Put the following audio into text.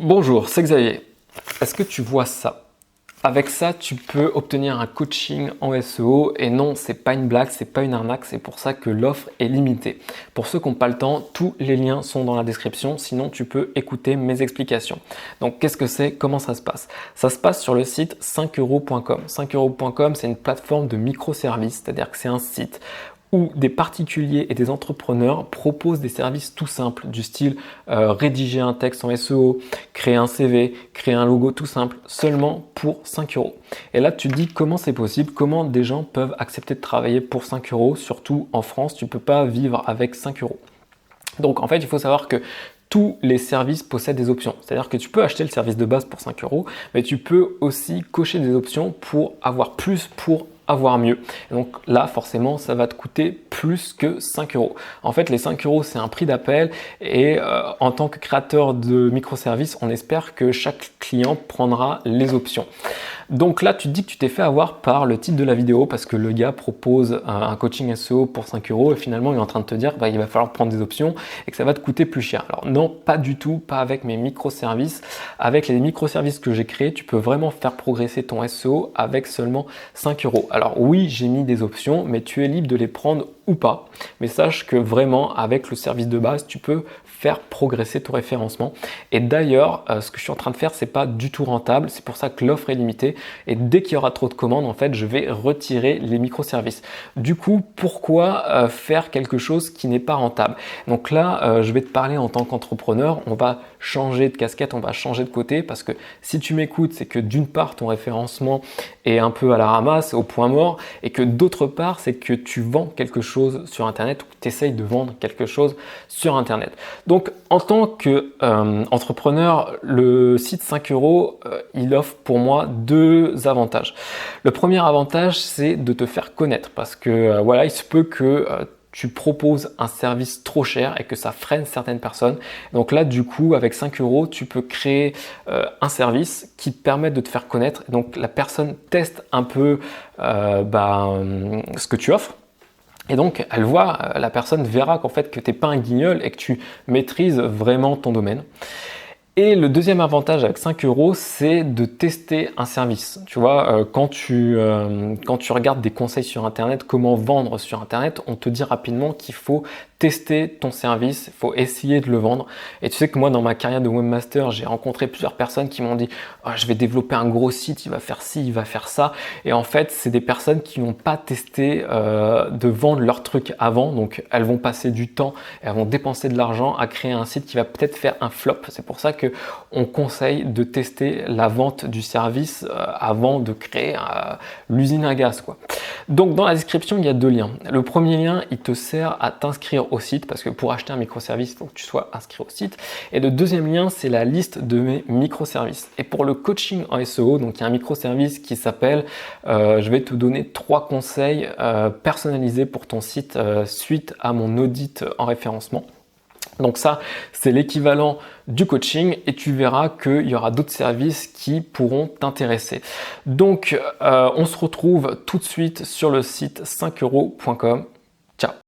Bonjour, c'est Xavier. Est-ce que tu vois ça? Avec ça, tu peux obtenir un coaching en SEO et non, c'est pas une blague, c'est pas une arnaque, c'est pour ça que l'offre est limitée. Pour ceux qui n'ont pas le temps, tous les liens sont dans la description, sinon tu peux écouter mes explications. Donc qu'est-ce que c'est? Comment ça se passe? Ça se passe sur le site 5euros.com. 5euros.com, c'est une plateforme de microservices, c'est-à-dire que c'est un site où des particuliers et des entrepreneurs proposent des services tout simples du style rédiger un texte en SEO, créer un CV, créer un logo tout simple, seulement pour 5 euros. Et là, tu te dis comment c'est possible, comment des gens peuvent accepter de travailler pour 5 euros, surtout en France, tu ne peux pas vivre avec 5 euros. Donc en fait, il faut savoir que tous les services possèdent des options. C'est-à-dire que tu peux acheter le service de base pour 5 euros, mais tu peux aussi cocher des options pour avoir plus, pour avoir mieux. Et donc là, forcément, ça va te coûter plus que 5 euros. En fait, les 5 euros, c'est un prix d'appel et en tant que créateur de microservices, on espère que chaque client prendra les options. Donc là, tu te dis que tu t'es fait avoir par le titre de la vidéo parce que le gars propose un coaching SEO pour 5 euros et finalement, il est en train de te dire il va falloir prendre des options et que ça va te coûter plus cher. Alors non, pas du tout, pas avec mes microservices. Avec les microservices que j'ai créés, tu peux vraiment faire progresser ton SEO avec seulement 5 euros. Alors oui, j'ai mis des options, mais tu es libre de les prendre ou pas. Mais sache que vraiment, avec le service de base, tu peux faire progresser ton référencement. Et d'ailleurs, ce que je suis en train de faire, c'est pas du tout rentable. C'est pour ça que l'offre est limitée. Et dès qu'il y aura trop de commandes, en fait, je vais retirer les microservices. Du coup, pourquoi faire quelque chose qui n'est pas rentable? Donc là, je vais te parler en tant qu'entrepreneur. On va changer de casquette, on va changer de côté parce que si tu m'écoutes, c'est que d'une part, ton référencement est un peu à la ramasse, au point mort, et que d'autre part, c'est que tu vends quelque chose sur Internet ou que tu essayes de vendre quelque chose sur Internet. Donc, en tant qu'entrepreneur, le site 5 euros, il offre pour moi deux avantages. Le premier avantage, c'est de te faire connaître parce que voilà, il se peut que tu proposes un service trop cher et que ça freine certaines personnes. Donc là, du coup, avec 5 euros, tu peux créer un service qui te permet de te faire connaître. Donc la personne teste un peu ce que tu offres. Et donc, elle voit, la personne verra qu'en fait, que tu n'es pas un guignol et que tu maîtrises vraiment ton domaine. Et le deuxième avantage avec 5 euros, c'est de tester un service. Tu vois, quand tu regardes des conseils sur Internet, comment vendre sur Internet, on te dit rapidement qu'il faut tester ton service, il faut essayer de le vendre. Et tu sais que moi, dans ma carrière de webmaster, j'ai rencontré plusieurs personnes qui m'ont dit je vais développer un gros site, il va faire ci, il va faire ça. Et en fait, c'est des personnes qui n'ont pas testé de vendre leur truc avant. Donc, elles vont passer du temps, elles vont dépenser de l'argent à créer un site qui va peut-être faire un flop. C'est pour ça qu'on conseille de tester la vente du service avant de créer l'usine à gaz, quoi. Donc, dans la description, il y a deux liens. Le premier lien, il te sert à t'inscrire au site parce que pour acheter un microservice, il faut que tu sois inscrit au site. Et le deuxième lien, c'est la liste de mes microservices. Et pour le coaching en SEO, donc il y a un microservice qui s'appelle je vais te donner 3 conseils personnalisés pour ton site suite à mon audit en référencement. Donc ça, c'est l'équivalent du coaching et tu verras qu'il y aura d'autres services qui pourront t'intéresser. Donc, on se retrouve tout de suite sur le site 5euros.com. Ciao!